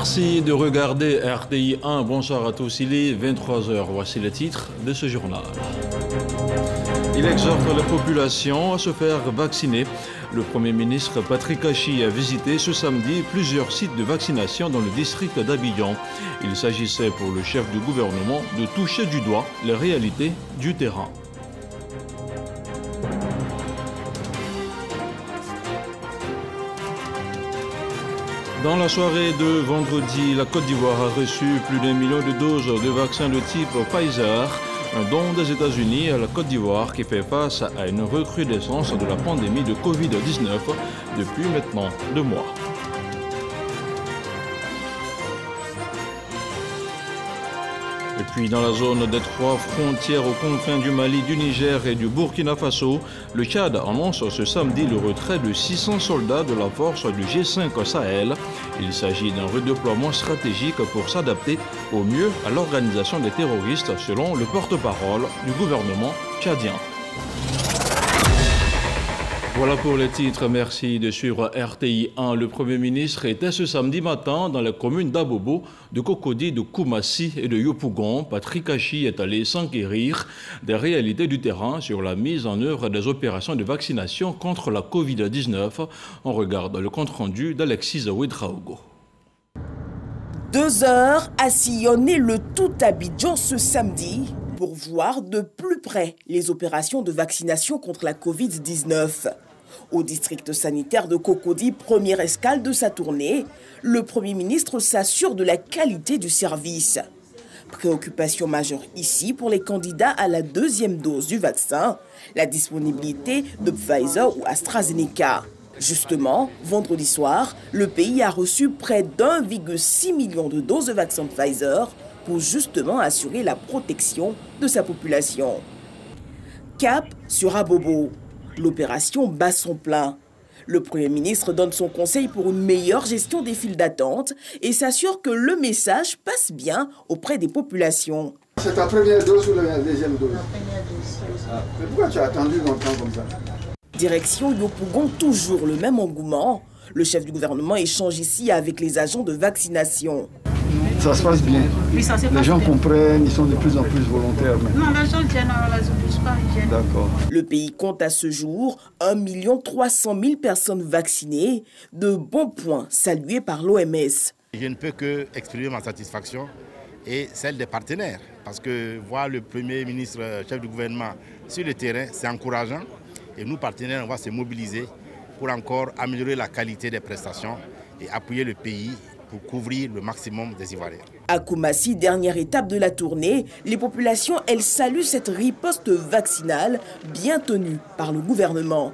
Merci de regarder RTI 1. Bonsoir à tous. Il est 23h. Voici les titres de ce journal. Il exhorte la population à se faire vacciner. Le Premier ministre Patrick Achi a visité ce samedi plusieurs sites de vaccination dans le district d'Abidjan. Il s'agissait pour le chef du gouvernement de toucher du doigt les réalités du terrain. Dans la soirée de vendredi, la Côte d'Ivoire a reçu plus d'1 million de doses de vaccins de type Pfizer, un don des États-Unis à la Côte d'Ivoire qui fait face à une recrudescence de la pandémie de Covid-19 depuis maintenant 2 mois. Et puis dans la zone des 3 frontières aux confins du Mali, du Niger et du Burkina Faso, le Tchad annonce ce samedi le retrait de 600 soldats de la force du G5 Sahel. Il s'agit d'un redéploiement stratégique pour s'adapter au mieux à l'organisation des terroristes, selon le porte-parole du gouvernement tchadien. Voilà pour les titres, merci de suivre RTI 1. Le Premier ministre était ce samedi matin dans les communes d'Abobo, de Cocody, de Koumassi et de Yopougon. Patrick Achi est allé s'enquérir des réalités du terrain sur la mise en œuvre des opérations de vaccination contre la Covid-19. On regarde le compte-rendu d'Alexis Ouedraogo. 2 heures à sillonner le tout Abidjan ce samedi pour voir de plus près les opérations de vaccination contre la Covid-19. Au district sanitaire de Cocody, première escale de sa tournée, le Premier ministre s'assure de la qualité du service. Préoccupation majeure ici pour les candidats à la 2e dose du vaccin, la disponibilité de Pfizer ou AstraZeneca. Justement, vendredi soir, le pays a reçu près d'1,6 million de doses de vaccin Pfizer pour justement assurer la protection de sa population. Cap sur Abobo. L'opération bat son plein. Le Premier ministre donne son conseil pour une meilleure gestion des files d'attente et s'assure que le message passe bien auprès des populations. C'est ta première dose ou la deuxième dose? La première dose. Ah, mais pourquoi tu as attendu longtemps comme ça? Direction Yopougon, toujours le même engouement. Le chef du gouvernement échange ici avec les agents de vaccination. Ça se passe bien. Oui, ça se passe les gens bien. Comprennent, ils sont de plus en plus volontaires. Mais... Non, les gens viennent, les oblige pas, ils viennent. D'accord. Le pays compte à ce jour 1 300 000 personnes vaccinées, de bons points salués par l'OMS. Je ne peux que exprimer ma satisfaction et celle des partenaires. Parce que voir le Premier ministre, chef du gouvernement sur le terrain, c'est encourageant. Et nous, partenaires, on va se mobiliser pour encore améliorer la qualité des prestations et appuyer le pays pour couvrir le maximum des Ivoiriens. À Koumassi, dernière étape de la tournée, les populations, elles saluent cette riposte vaccinale bien tenue par le gouvernement.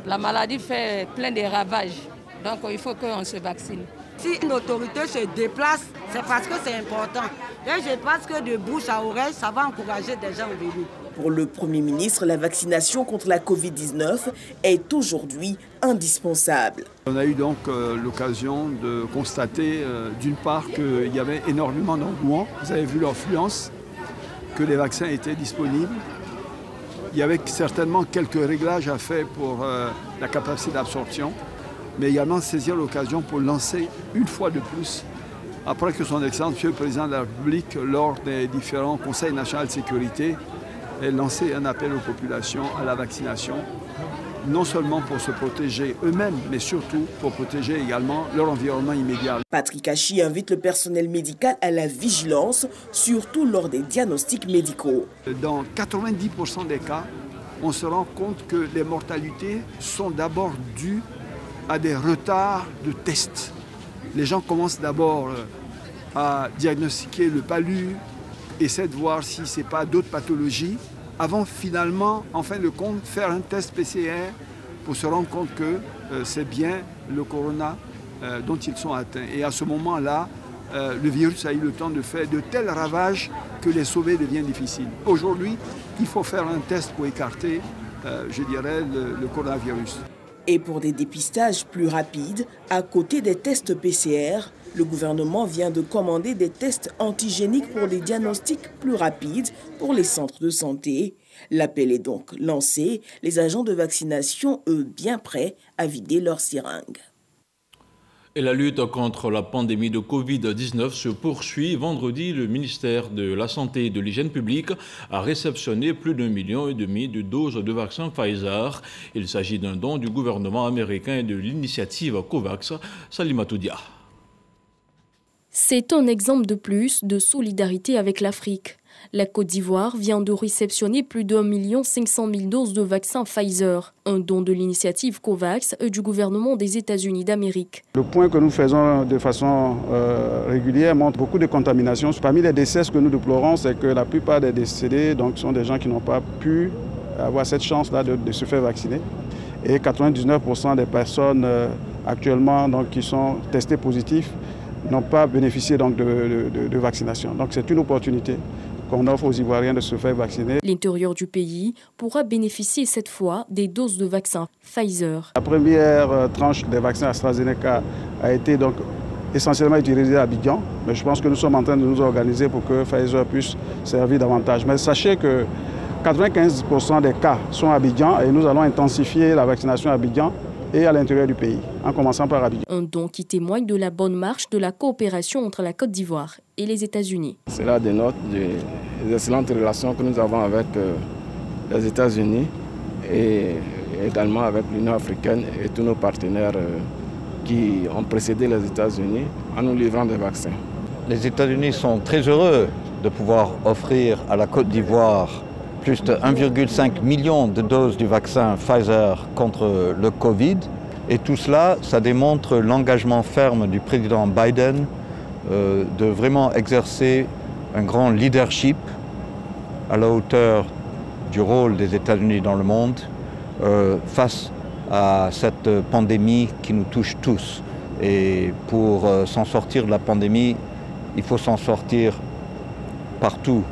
La maladie fait plein de ravages, donc il faut qu'on se vaccine. Si une autorité se déplace, c'est parce que c'est important. Et je pense que de bouche à oreille, ça va encourager des gens à venir. Pour le Premier ministre, la vaccination contre la Covid-19 est aujourd'hui indispensable. On a eu donc l'occasion de constater d'une part qu'il y avait énormément d'engouement. Vous avez vu l'affluence, que les vaccins étaient disponibles. Il y avait certainement quelques réglages à faire pour la capacité d'absorption, mais également saisir l'occasion pour lancer une fois de plus, après que son Excellence, Monsieur le Président de la République, lors des différents conseils nationaux de sécurité, ait lancé un appel aux populations à la vaccination, non seulement pour se protéger eux-mêmes, mais surtout pour protéger également leur environnement immédiat. Patrick Achi invite le personnel médical à la vigilance, surtout lors des diagnostics médicaux. Dans 90% des cas, on se rend compte que les mortalités sont d'abord dues à des retards de tests. Les gens commencent d'abord à diagnostiquer le palu, essaient de voir si ce n'est pas d'autres pathologies, avant finalement, en fin de compte, faire un test PCR pour se rendre compte que c'est bien le corona dont ils sont atteints. Et à ce moment-là, le virus a eu le temps de faire de tels ravages que les sauver devient difficile. Aujourd'hui, il faut faire un test pour écarter, je dirais, le coronavirus. Et pour des dépistages plus rapides, à côté des tests PCR, le gouvernement vient de commander des tests antigéniques pour des diagnostics plus rapides pour les centres de santé. L'appel est donc lancé, les agents de vaccination, eux, bien prêts à vider leurs seringues. Et la lutte contre la pandémie de Covid-19 se poursuit. Vendredi, le ministère de la Santé et de l'Hygiène publique a réceptionné plus d'1,5 million de doses de vaccin Pfizer. Il s'agit d'un don du gouvernement américain et de l'initiative COVAX. Salimatou Dia. C'est un exemple de plus de solidarité avec l'Afrique. La Côte d'Ivoire vient de réceptionner plus d'1 500 000 doses de vaccins Pfizer, un don de l'initiative COVAX et du gouvernement des États-Unis d'Amérique. Le point que nous faisons de façon régulière montre beaucoup de contamination. Parmi les décès, ce que nous déplorons, c'est que la plupart des décédés sont des gens qui n'ont pas pu avoir cette chance-là de se faire vacciner. Et 99% des personnes actuellement qui sont testées positives n'ont pas bénéficié de vaccination. Donc c'est une opportunité qu'on offre aux Ivoiriens de se faire vacciner. L'intérieur du pays pourra bénéficier cette fois des doses de vaccins Pfizer. La première tranche des vaccins AstraZeneca a été donc essentiellement utilisée à Abidjan, mais je pense que nous sommes en train de nous organiser pour que Pfizer puisse servir davantage. Mais sachez que 95% des cas sont à Abidjan et nous allons intensifier la vaccination à Abidjan et à l'intérieur du pays, en commençant par Abidjan. Un don qui témoigne de la bonne marche de la coopération entre la Côte d'Ivoire et les États-Unis. Cela dénote des excellentes relations que nous avons avec les États-Unis et également avec l'Union africaine et tous nos partenaires qui ont précédé les États-Unis en nous livrant des vaccins. Les États-Unis sont très heureux de pouvoir offrir à la Côte d'Ivoire plus de 1,5 million de doses du vaccin Pfizer contre le Covid. Et tout cela, ça démontre l'engagement ferme du président Biden de vraiment exercer un grand leadership à la hauteur du rôle des États-Unis dans le monde face à cette pandémie qui nous touche tous. Et pour s'en sortir de la pandémie, il faut s'en sortir partout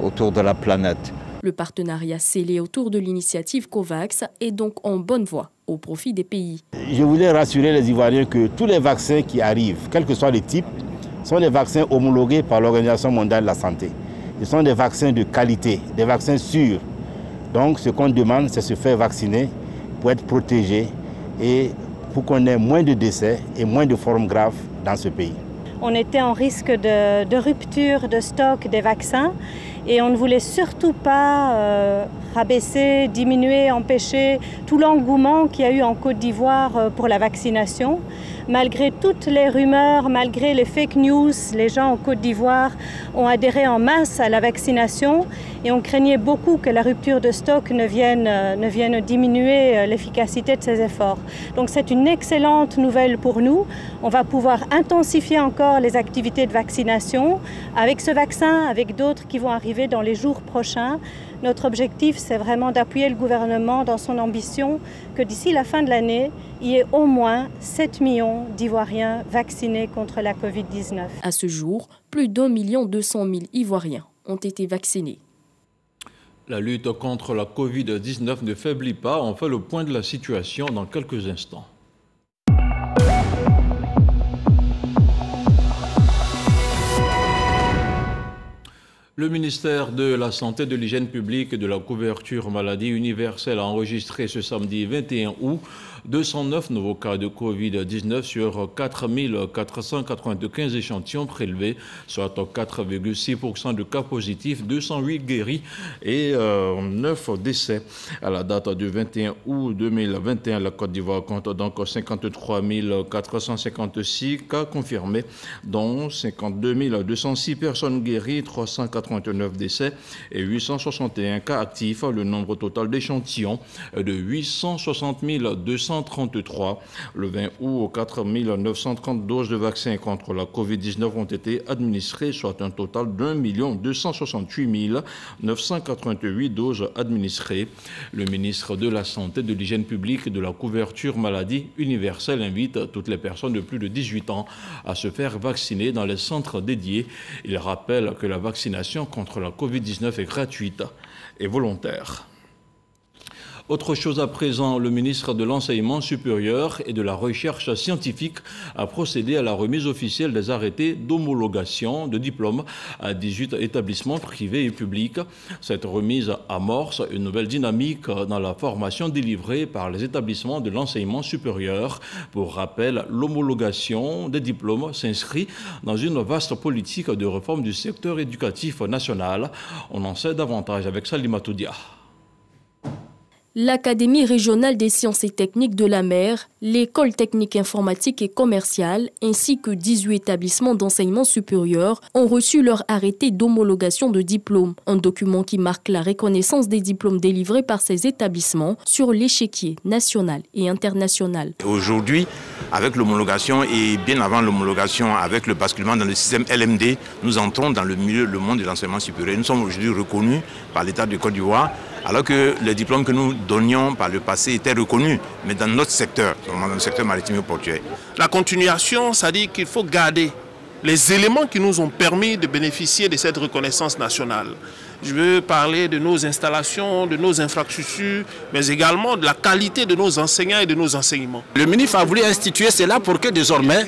autour de la planète. Le partenariat scellé autour de l'initiative COVAX est donc en bonne voie au profit des pays. Je voulais rassurer les Ivoiriens que tous les vaccins qui arrivent, quel que soit le type, sont des vaccins homologués par l'Organisation mondiale de la santé. Ce sont des vaccins de qualité, des vaccins sûrs. Donc ce qu'on demande, c'est se faire vacciner pour être protégé et pour qu'on ait moins de décès et moins de formes graves dans ce pays. On était en risque de rupture de stock des vaccins et on ne voulait surtout pas rabaisser, diminuer, empêcher tout l'engouement qu'il y a eu en Côte d'Ivoire pour la vaccination. Malgré toutes les rumeurs, malgré les fake news, les gens en Côte d'Ivoire ont adhéré en masse à la vaccination et on craignait beaucoup que la rupture de stock ne vienne diminuer l'efficacité de ces efforts. Donc c'est une excellente nouvelle pour nous. On va pouvoir intensifier encore les activités de vaccination avec ce vaccin, avec d'autres qui vont arriver dans les jours prochains. Notre objectif, c'est vraiment d'appuyer le gouvernement dans son ambition que d'ici la fin de l'année, il y ait au moins 7 millions d'Ivoiriens vaccinés contre la Covid-19. À ce jour, plus d'1 200 000 Ivoiriens ont été vaccinés. La lutte contre la Covid-19 ne faiblit pas. On fait le point de la situation dans quelques instants. Le ministère de la Santé, de l'Hygiène publique et de la couverture maladie universelle a enregistré ce samedi 21 août 209 nouveaux cas de Covid-19 sur 4 495 échantillons prélevés, soit 4,6% de cas positifs, 208 guéris et 9 décès. À la date du 21 août 2021, la Côte d'Ivoire compte donc 53 456 cas confirmés, dont 52 206 personnes guéries, 389 décès et 861 cas actifs. Le nombre total d'échantillons est de 860 233. Le 20 août, 4 930 doses de vaccins contre la Covid-19 ont été administrées, soit un total d'1 268 988 doses administrées. Le ministre de la Santé, de l'Hygiène publique et de la couverture maladie universelle invite toutes les personnes de plus de 18 ans à se faire vacciner dans les centres dédiés. Il rappelle que la vaccination contre la Covid-19 est gratuite et volontaire. Autre chose à présent, le ministre de l'Enseignement supérieur et de la Recherche scientifique a procédé à la remise officielle des arrêtés d'homologation de diplômes à 18 établissements privés et publics. Cette remise amorce une nouvelle dynamique dans la formation délivrée par les établissements de l'enseignement supérieur. Pour rappel, l'homologation des diplômes s'inscrit dans une vaste politique de réforme du secteur éducatif national. On en sait davantage avec Salimatou Dia. L'Académie régionale des sciences et techniques de la mer, l'École technique informatique et commerciale, ainsi que 18 établissements d'enseignement supérieur ont reçu leur arrêté d'homologation de diplômes, un document qui marque la reconnaissance des diplômes délivrés par ces établissements sur l'échiquier national et international. Aujourd'hui, avec l'homologation et bien avant l'homologation, avec le basculement dans le système LMD, nous entrons dans le monde de l'enseignement supérieur. Nous sommes aujourd'hui reconnus par l'État de Côte d'Ivoire, alors que les diplômes que nous donnions par le passé étaient reconnus, mais dans notre secteur, dans le secteur maritime et portuaire. La continuation, ça dit qu'il faut garder les éléments qui nous ont permis de bénéficier de cette reconnaissance nationale. Je veux parler de nos installations, de nos infrastructures, mais également de la qualité de nos enseignants et de nos enseignements. Le ministre a voulu instituer cela pour que désormais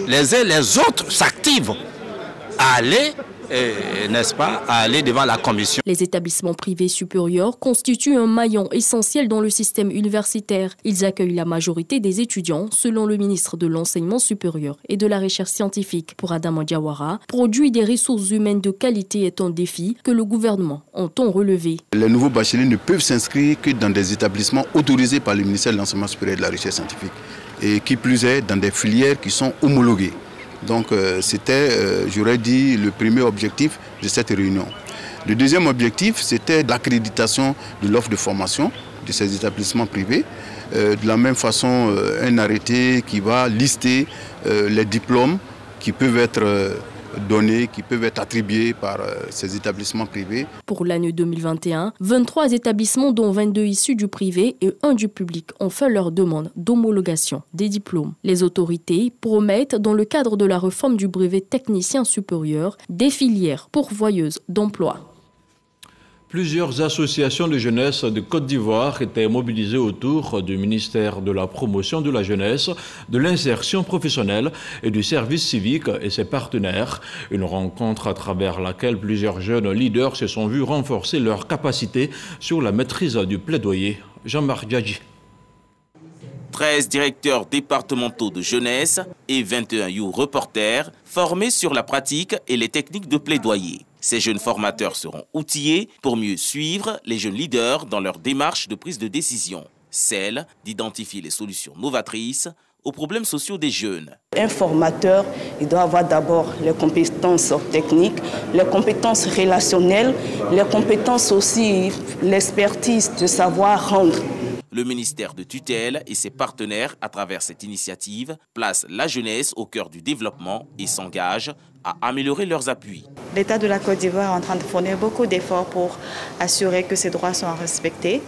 les uns et les autres s'activent à aller n'est-ce pas, à aller devant la commission. Les établissements privés supérieurs constituent un maillon essentiel dans le système universitaire. Ils accueillent la majorité des étudiants, selon le ministre de l'Enseignement supérieur et de la Recherche scientifique. Pour Adama Diawara, produire des ressources humaines de qualité est un défi que le gouvernement entend relever. Les nouveaux bacheliers ne peuvent s'inscrire que dans des établissements autorisés par le ministère de l'Enseignement supérieur et de la Recherche scientifique. Et qui plus est, dans des filières qui sont homologuées. Donc c'était, j'aurais dit, le premier objectif de cette réunion. Le deuxième objectif, c'était l'accréditation de l'offre de formation de ces établissements privés. De la même façon, un arrêté qui va lister les diplômes qui peuvent être donnés, qui peuvent être attribués par ces établissements privés. Pour l'année 2021, 23 établissements, dont 22 issus du privé et 1 du public, ont fait leur demande d'homologation des diplômes. Les autorités promettent, dans le cadre de la réforme du brevet technicien supérieur, des filières pourvoyeuses d'emploi. Plusieurs associations de jeunesse de Côte d'Ivoire étaient mobilisées autour du ministère de la Promotion de la Jeunesse, de l'Insertion professionnelle et du Service civique et ses partenaires. Une rencontre à travers laquelle plusieurs jeunes leaders se sont vus renforcer leurs capacités sur la maîtrise du plaidoyer. Jean-Marc Djadji. 13 directeurs départementaux de jeunesse et 21 youth reporters formés sur la pratique et les techniques de plaidoyer. Ces jeunes formateurs seront outillés pour mieux suivre les jeunes leaders dans leur démarche de prise de décision, celle d'identifier les solutions novatrices aux problèmes sociaux des jeunes. Un formateur, il doit avoir d'abord les compétences techniques, les compétences relationnelles, les compétences aussi, l'expertise de savoir rendre. Le ministère de tutelle et ses partenaires, à travers cette initiative, placent la jeunesse au cœur du développement et s'engagent à améliorer leurs appuis. L'État de la Côte d'Ivoire est en train de fournir beaucoup d'efforts pour assurer que ces droits sont respectés.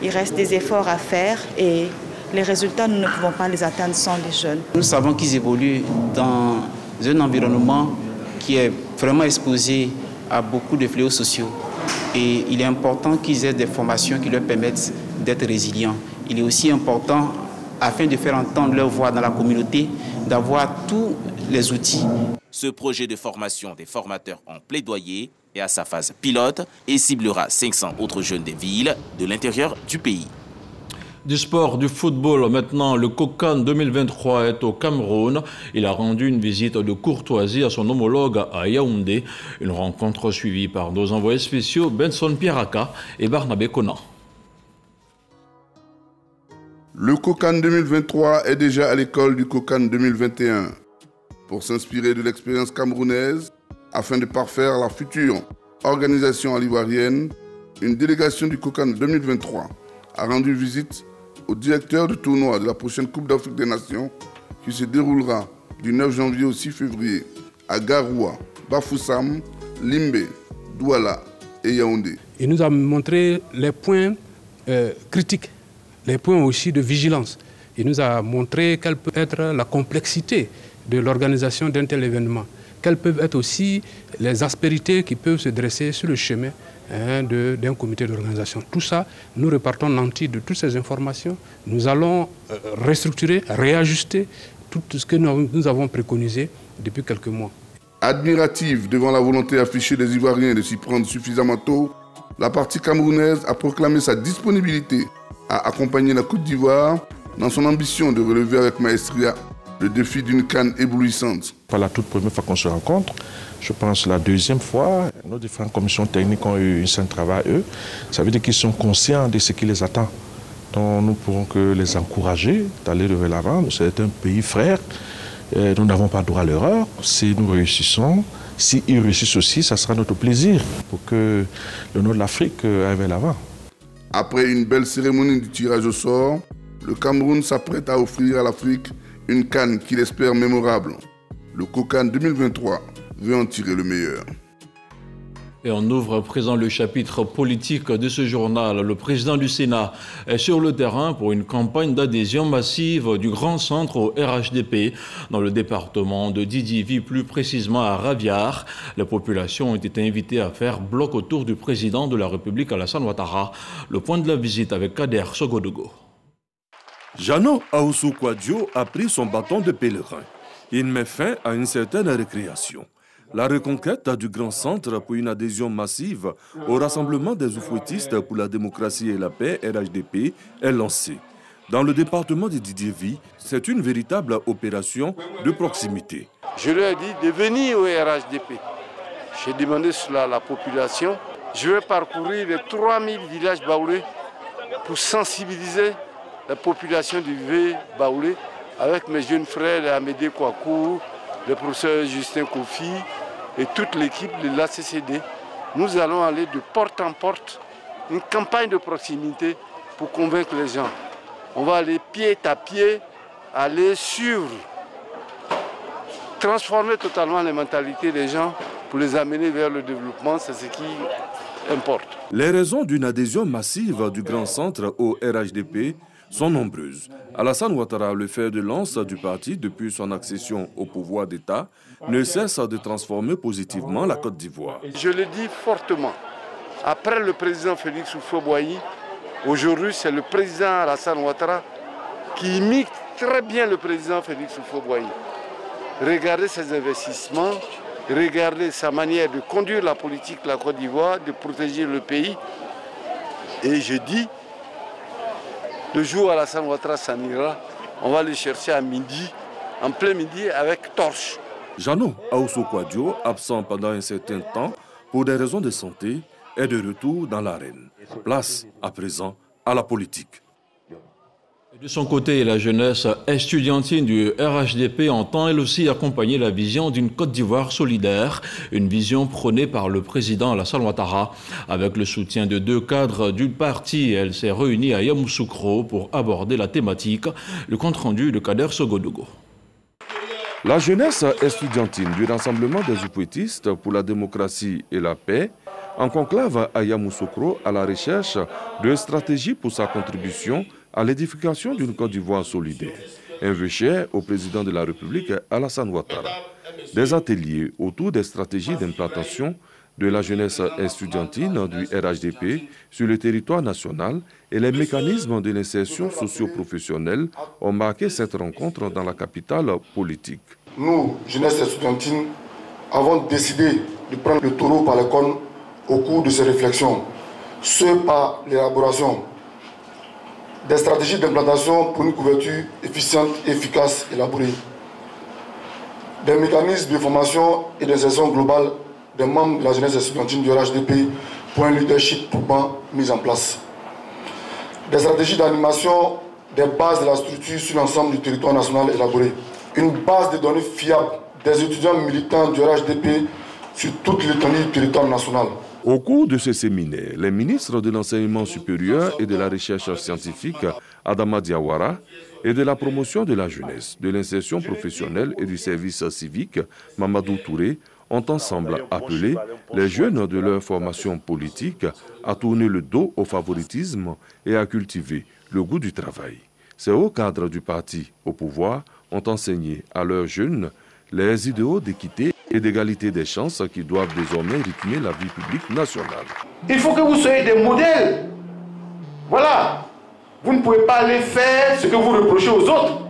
Il reste des efforts à faire et les résultats, nous ne pouvons pas les atteindre sans les jeunes. Nous savons qu'ils évoluent dans un environnement qui est vraiment exposé à beaucoup de fléaux sociaux. Et il est important qu'ils aient des formations qui leur permettent d'être résilients. Il est aussi important, afin de faire entendre leur voix dans la communauté, d'avoir tous les outils. Ce projet de formation des formateurs en plaidoyer est à sa phase pilote et ciblera 500 autres jeunes des villes de l'intérieur du pays. Du sport, du football, maintenant, le COCAN 2023 est au Cameroun. Il a rendu une visite de courtoisie à son homologue à Yaoundé. Une rencontre suivie par nos envoyés spéciaux Benson Pierraka et Barnabé Conan. Le COCAN 2023 est déjà à l'école du COCAN 2021 pour s'inspirer de l'expérience camerounaise afin de parfaire la future organisation à l'ivoirienne. Une délégation du COCAN 2023 a rendu visite au directeur du tournoi de la prochaine Coupe d'Afrique des Nations qui se déroulera du 9 janvier au 6 février à Garoua, Bafoussam, Limbe, Douala et Yaoundé. Il nous a montré les points critiques, les points aussi de vigilance. Il nous a montré quelle peut être la complexité de l'organisation d'un tel événement? Quelles peuvent être aussi les aspérités qui peuvent se dresser sur le chemin d'un comité d'organisation? Tout ça, nous repartons nantis de toutes ces informations. Nous allons restructurer, réajuster tout ce que nous avons préconisé depuis quelques mois. Admirative devant la volonté affichée des Ivoiriens de s'y prendre suffisamment tôt, la partie camerounaise a proclamé sa disponibilité à accompagner la Côte d'Ivoire dans son ambition de relever avec maestria le défi d'une CAN éblouissante. Pas la toute première fois qu'on se rencontre, je pense la deuxième fois, nos différentes commissions techniques ont eu un certain travail, eux. Ça veut dire qu'ils sont conscients de ce qui les attend. Donc nous ne pourrons que les encourager d'aller vers l'avant. C'est un pays frère. Nous n'avons pas droit à l'erreur. Si nous réussissons, s'ils réussissent aussi, ça sera notre plaisir pour que le nord de l'Afrique aille vers l'avant. Après une belle cérémonie du tirage au sort, le Cameroun s'apprête à offrir à l'Afrique une CAN qu'il espère mémorable. Le COCAN 2023 veut en tirer le meilleur. Et on ouvre à présent le chapitre politique de ce journal. Le président du Sénat est sur le terrain pour une campagne d'adhésion massive du Grand Centre au RHDP dans le département de Didi, plus précisément à Raviar. Les populations ont été invitées à faire bloc autour du président de la République, Alassane Ouattara. Le point de la visite avec Kader Sogodogo. Jeannot Ahoussou Kouadio a pris son bâton de pèlerin. Il met fin à une certaine récréation. La reconquête du Grand Centre pour une adhésion massive au rassemblement des oufouettistes pour la démocratie et la paix, RHDP, est lancée. Dans le département de Didi, c'est une véritable opération de proximité. Je leur ai dit de venir au RHDP. J'ai demandé cela à la population. Je vais parcourir les 3000 villages baoulés pour sensibiliser la population du V baoulé avec mes jeunes frères Amédée Kouakou, le professeur Justin Kofi et toute l'équipe de l'ACCD. Nous allons aller de porte en porte, une campagne de proximité pour convaincre les gens. On va aller pied à pied, aller suivre, transformer totalement les mentalités des gens pour les amener vers le développement, c'est ce qui importe. Les raisons d'une adhésion massive du Grand Centre au RHDP sont nombreuses. Alassane Ouattara, le fer de lance du parti depuis son accession au pouvoir d'État, ne cesse de transformer positivement la Côte d'Ivoire. Je le dis fortement, après le président Félix Houphouët-Boigny, aujourd'hui c'est le président Alassane Ouattara qui imite très bien le président Félix Houphouët-Boigny. Regardez ses investissements, regardez sa manière de conduire la politique de la Côte d'Ivoire, de protéger le pays. Et je dis, le jour où Alassane Ouattara s'en ira, on va le chercher à midi, en plein midi, avec torche. Jeannot Ahoussou Kouadio, absent pendant un certain temps pour des raisons de santé, est de retour dans l'arène. Place à présent à la politique. De son côté, la jeunesse estudiantine du RHDP entend elle aussi accompagner la vision d'une Côte d'Ivoire solidaire, une vision prônée par le président Alassane Ouattara. Avec le soutien de 2 cadres du parti, elle s'est réunie à Yamoussoukro pour aborder la thématique. Le compte-rendu de Kader Sogodogo. La jeunesse estudiantine du Rassemblement des oufouettistes pour la démocratie et la paix en conclave à Yamoussoukro à la recherche de stratégies pour sa contribution à l'édification d'une Côte d'Ivoire solidaire. Un vœu cher au président de la République, Alassane Ouattara. Des ateliers autour des stratégies d'implantation de la jeunesse estudiantine du RHDP sur le territoire national et les mécanismes de l'insertion socio-professionnelle ont marqué cette rencontre dans la capitale politique. Nous, jeunesse estudiantine, avons décidé de prendre le taureau par les cornes au cours de ces réflexions, ce par l'élaboration des stratégies d'implantation pour une couverture efficiente et efficace élaborée, des mécanismes de formation et d'insertion globale des membres de la jeunesse estudiantine du RHDP pour un leadership probant mis en place, des stratégies d'animation des bases de la structure sur l'ensemble du territoire national élaboré, une base de données fiable des étudiants militants du RHDP sur toute l'étendue du territoire national. Au cours de ce séminaire, les ministres de l'enseignement supérieur et de la recherche scientifique, Adama Diawara, et de la promotion de la jeunesse, de l'insertion professionnelle et du service civique, Mamadou Touré, ont ensemble appelé les jeunes de leur formation politique à tourner le dos au favoritisme et à cultiver le goût du travail. C'est au cadre du parti au pouvoir ont enseigné à leurs jeunes les idéaux d'équité et d'égalité des chances qui doivent désormais rythmer la vie publique nationale. Il faut que vous soyez des modèles. Voilà. Vous ne pouvez pas aller faire ce que vous reprochez aux autres.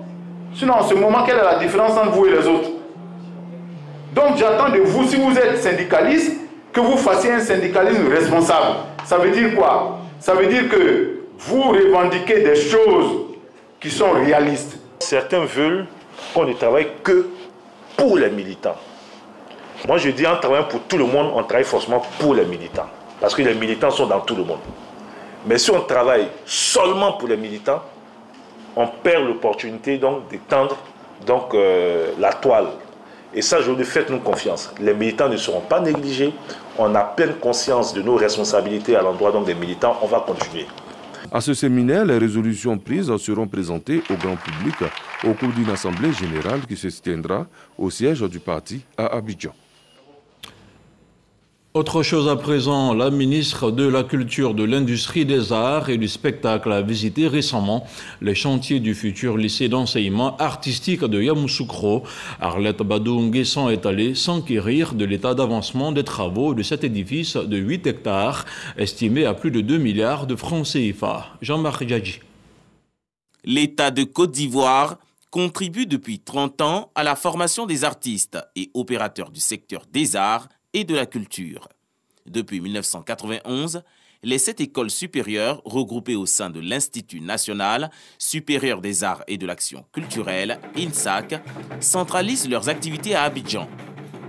Sinon, en ce moment, quelle est la différence entre vous et les autres? Donc, j'attends de vous, si vous êtes syndicaliste, que vous fassiez un syndicalisme responsable. Ça veut dire quoi? Ça veut dire que vous revendiquez des choses qui sont réalistes. Certains veulent qu'on ne travaille que pour les militants. Moi, je dis en travaillant pour tout le monde, on travaille forcément pour les militants. Parce que les militants sont dans tout le monde. Mais si on travaille seulement pour les militants, on perd l'opportunité d'étendre la toile. Et ça, je vous dis, faites-nous confiance. Les militants ne seront pas négligés. On a pleine conscience de nos responsabilités à l'endroit des militants. On va continuer. À ce séminaire, les résolutions prises seront présentées au grand public au cours d'une assemblée générale qui se tiendra au siège du parti à Abidjan. Autre chose à présent, la ministre de la Culture, de l'Industrie, des Arts et du Spectacle a visité récemment les chantiers du futur lycée d'enseignement artistique de Yamoussoukro. Arlette Badou-Nguessan est allée s'enquérir de l'état d'avancement des travaux de cet édifice de 8 hectares, estimé à plus de 2 milliards de francs CFA. Jean-Marc Djadji. L'État de Côte d'Ivoire contribue depuis 30 ans à la formation des artistes et opérateurs du secteur des arts et de la culture. Depuis 1991, les 7 écoles supérieures regroupées au sein de l'Institut national supérieur des arts et de l'action culturelle, INSAC, centralisent leurs activités à Abidjan,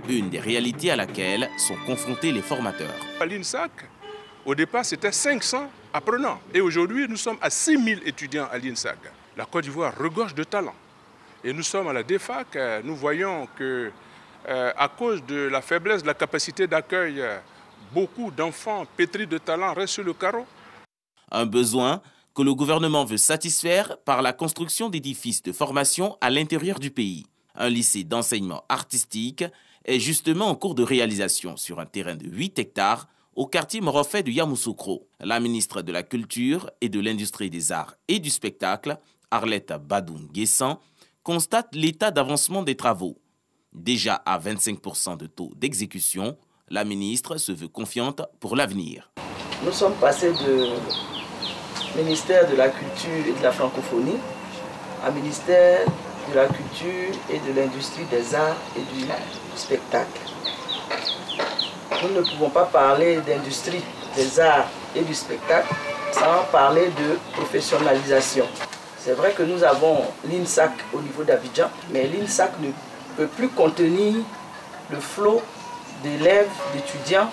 une des réalités à laquelle sont confrontés les formateurs. À l'INSAC, au départ, c'était 500 apprenants. Et aujourd'hui, nous sommes à 6000 étudiants à l'INSAC. La Côte d'Ivoire regorge de talents. Et nous sommes à la DEFAC, nous voyons que à cause de la faiblesse de la capacité d'accueil, beaucoup d'enfants pétris de talent restent sur le carreau. Un besoin que le gouvernement veut satisfaire par la construction d'édifices de formation à l'intérieur du pays. Un lycée d'enseignement artistique est justement en cours de réalisation sur un terrain de 8 hectares au quartier Morofé de Yamoussoukro. La ministre de la Culture et de l'Industrie des Arts et du Spectacle, Arlette Badou-Nguessan, constate l'état d'avancement des travaux. Déjà à 25% de taux d'exécution, la ministre se veut confiante pour l'avenir. Nous sommes passés du ministère de la Culture et de la Francophonie à ministère de la Culture et de l'Industrie des Arts et du Spectacle. Nous ne pouvons pas parler d'industrie des arts et du spectacle sans parler de professionnalisation. C'est vrai que nous avons l'INSAC au niveau d'Abidjan, mais l'INSAC ne peut plus contenir le flot d'élèves, d'étudiants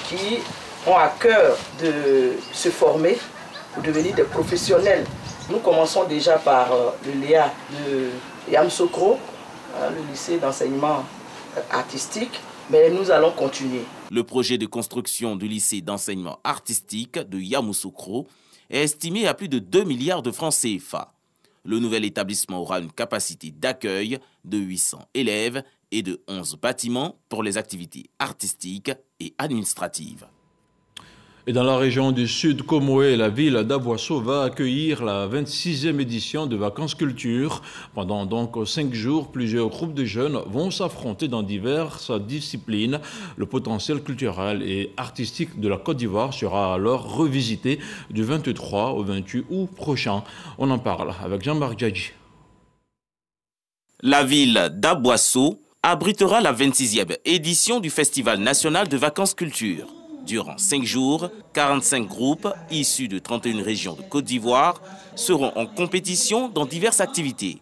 qui ont à cœur de se former pour devenir des professionnels. Nous commençons déjà par le LEA de Yamoussoukro, le lycée d'enseignement artistique, mais nous allons continuer. Le projet de construction du lycée d'enseignement artistique de Yamoussoukro est estimé à plus de 2 milliards de francs CFA. Le nouvel établissement aura une capacité d'accueil de 800 élèves et de 11 bâtiments pour les activités artistiques et administratives. Et dans la région du Sud Comoé, la ville d'Aboisseau va accueillir la 26e édition de Vacances Culture. Pendant donc 5 jours, plusieurs groupes de jeunes vont s'affronter dans diverses disciplines. Le potentiel culturel et artistique de la Côte d'Ivoire sera alors revisité du 23 au 28 août prochain. On en parle avec Jean-Marc Djadji. La ville d'Aboisseau abritera la 26e édition du Festival national de Vacances Culture. Durant 5 jours, 45 groupes issus de 31 régions de Côte d'Ivoire seront en compétition dans diverses activités.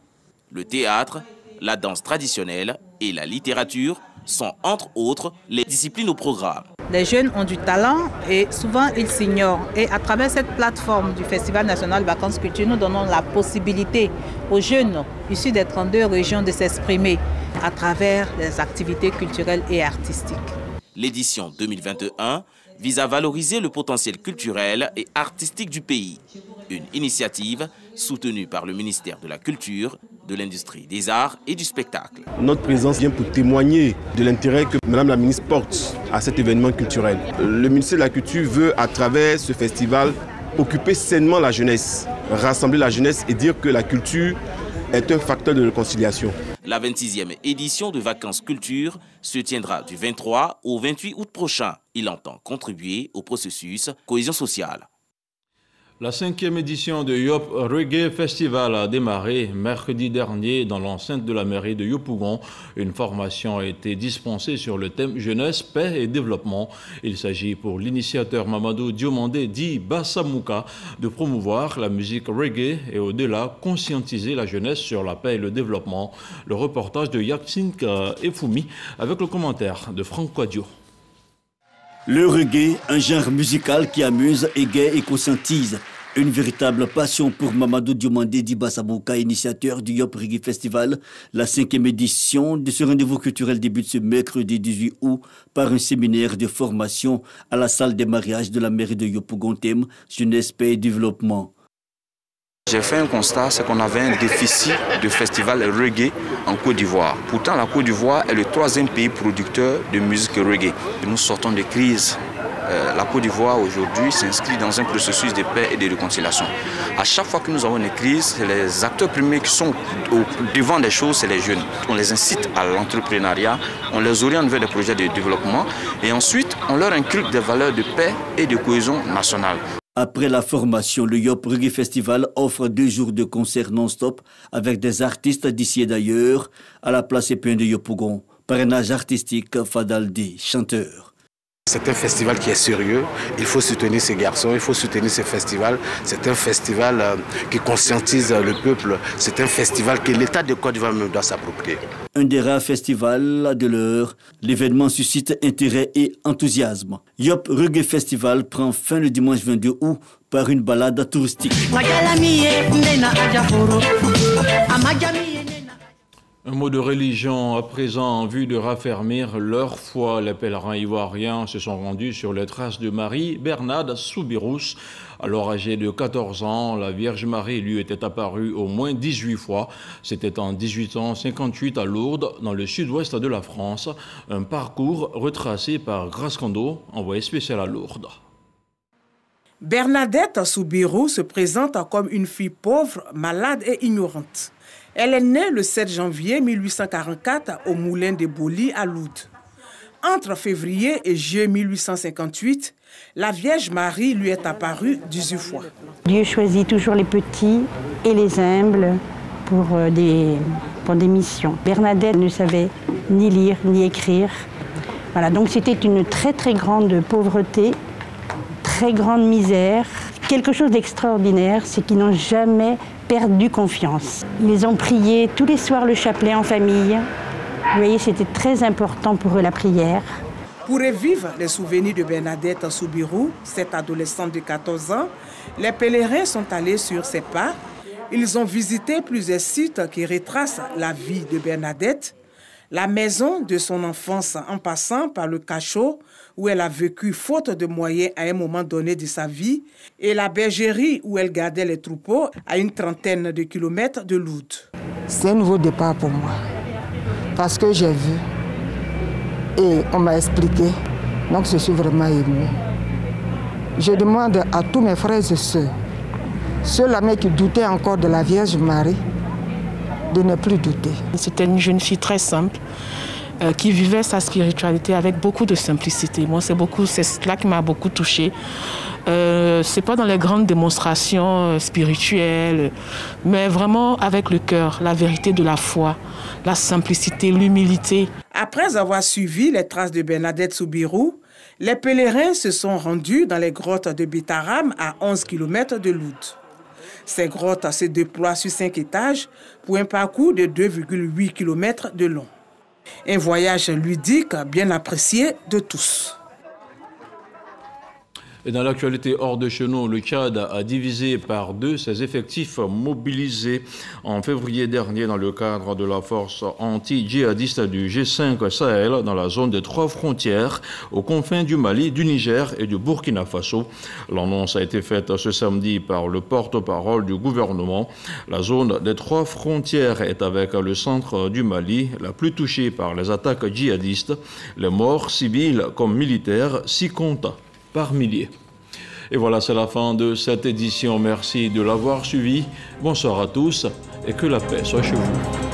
Le théâtre, la danse traditionnelle et la littérature sont entre autres les disciplines au programme. Les jeunes ont du talent et souvent ils s'ignorent. Et à travers cette plateforme du Festival national Vacances Culture, nous donnons la possibilité aux jeunes issus des 32 régions de s'exprimer à travers les activités culturelles et artistiques. L'édition 2021 vise à valoriser le potentiel culturel et artistique du pays. Une initiative soutenue par le ministère de la Culture, de l'Industrie des Arts et du Spectacle. Notre présence vient pour témoigner de l'intérêt que Mme la ministre porte à cet événement culturel. Le ministère de la Culture veut, à travers ce festival, occuper sainement la jeunesse, rassembler la jeunesse et dire que la culture est un facteur de réconciliation. La 26e édition de Vacances Culture se tiendra du 23 au 28 août prochain. Il entend contribuer au processus cohésion sociale. La 5e édition de Yop Reggae Festival a démarré mercredi dernier dans l'enceinte de la mairie de Yopougon. Une formation a été dispensée sur le thème jeunesse, paix et développement. Il s'agit pour l'initiateur Mamadou Diomandé dit Bassamouka de promouvoir la musique reggae et au-delà conscientiser la jeunesse sur la paix et le développement. Le reportage de Yaksink Efumi avec le commentaire de Franck Quadio. Le reggae, un genre musical qui amuse, égaye et conscientise. Une véritable passion pour Mamadou Diomandé Di Bassamouka, initiateur du Yop Reggae Festival. La 5e édition de ce rendez-vous culturel débute ce mercredi 18 août par un séminaire de formation à la salle des mariages de la mairie de Yopougon, thème jeunesse, paix et développement. J'ai fait un constat, c'est qu'on avait un déficit de festival reggae en Côte d'Ivoire. Pourtant, la Côte d'Ivoire est le 3e pays producteur de musique reggae. Nous sortons de crise. La Côte d'Ivoire aujourd'hui s'inscrit dans un processus de paix et de réconciliation. À chaque fois que nous avons une crise, les acteurs premiers qui sont au devant des choses, c'est les jeunes. On les incite à l'entrepreneuriat, on les oriente vers des projets de développement et ensuite on leur inculque des valeurs de paix et de cohésion nationale. Après la formation, le Yop Reggae Festival offre 2 jours de concerts non-stop avec des artistes d'ici et d'ailleurs à la place Épin de Yopougon. Parrainage artistique Fadaldi, chanteur. C'est un festival qui est sérieux, il faut soutenir ces garçons, il faut soutenir ce festival. C'est un festival qui conscientise le peuple, c'est un festival que l'État de Côte d'Ivoire doit s'approprier. Un des rares festivals de l'heure, l'événement suscite intérêt et enthousiasme. Yop Reggae Festival prend fin le dimanche 22 août par une balade touristique. Un mot de religion à présent en vue de raffermir leur foi. Les pèlerins ivoiriens se sont rendus sur les traces de Marie Bernade Soubirous. Alors âgée de 14 ans, la Vierge Marie lui était apparue au moins 18 fois. C'était en 1858 à Lourdes, dans le sud-ouest de la France. Un parcours retracé par Grace Kondo, envoyé spécial à Lourdes. Bernadette Soubirous se présente comme une fille pauvre, malade et ignorante. Elle est née le 7 janvier 1844 au moulin de Boli à Lourdes. Entre février et juillet 1858, la Vierge Marie lui est apparue 18 fois. Dieu choisit toujours les petits et les humbles pour des missions. Bernadette ne savait ni lire ni écrire. Voilà, donc c'était une très très grande pauvreté, très grande misère. Quelque chose d'extraordinaire, c'est qu'ils n'ont jamais perdu confiance. Ils ont prié tous les soirs le chapelet en famille. Vous voyez, c'était très important pour eux la prière. Pour revivre les souvenirs de Bernadette Soubirous, cette adolescente de 14 ans, les pèlerins sont allés sur ses pas. Ils ont visité plusieurs sites qui retracent la vie de Bernadette, la maison de son enfance en passant par le cachot où elle a vécu faute de moyens à un moment donné de sa vie et la bergerie où elle gardait les troupeaux à une trentaine de kilomètres de Lourdes. C'est un nouveau départ pour moi parce que j'ai vu et on m'a expliqué, donc je suis vraiment émue. Je demande à tous mes frères et sœurs, ceux-là qui doutaient encore de la Vierge Marie, de ne plus douter. C'était une jeune fille très simple qui vivait sa spiritualité avec beaucoup de simplicité. Moi, c'est cela qui m'a beaucoup touchée. C'est pas dans les grandes démonstrations spirituelles, mais vraiment avec le cœur, la vérité de la foi, la simplicité, l'humilité. Après avoir suivi les traces de Bernadette Soubirous, les pèlerins se sont rendus dans les grottes de Bitaram à 11 km de Lourdes. Ces grottes se déploient sur 5 étages pour un parcours de 2,8 km de long. Un voyage ludique bien apprécié de tous. Et dans l'actualité hors de chez nous, le Tchad a divisé par 2 ses effectifs mobilisés en février dernier dans le cadre de la force anti-djihadiste du G5 Sahel dans la zone des 3 frontières aux confins du Mali, du Niger et du Burkina Faso. L'annonce a été faite ce samedi par le porte-parole du gouvernement. La zone des 3 frontières est avec le centre du Mali la plus touchée par les attaques djihadistes. Les morts civils comme militaires s'y comptent par milliers. Et voilà, c'est la fin de cette édition. Merci de l'avoir suivi. Bonsoir à tous et que la paix soit chez vous.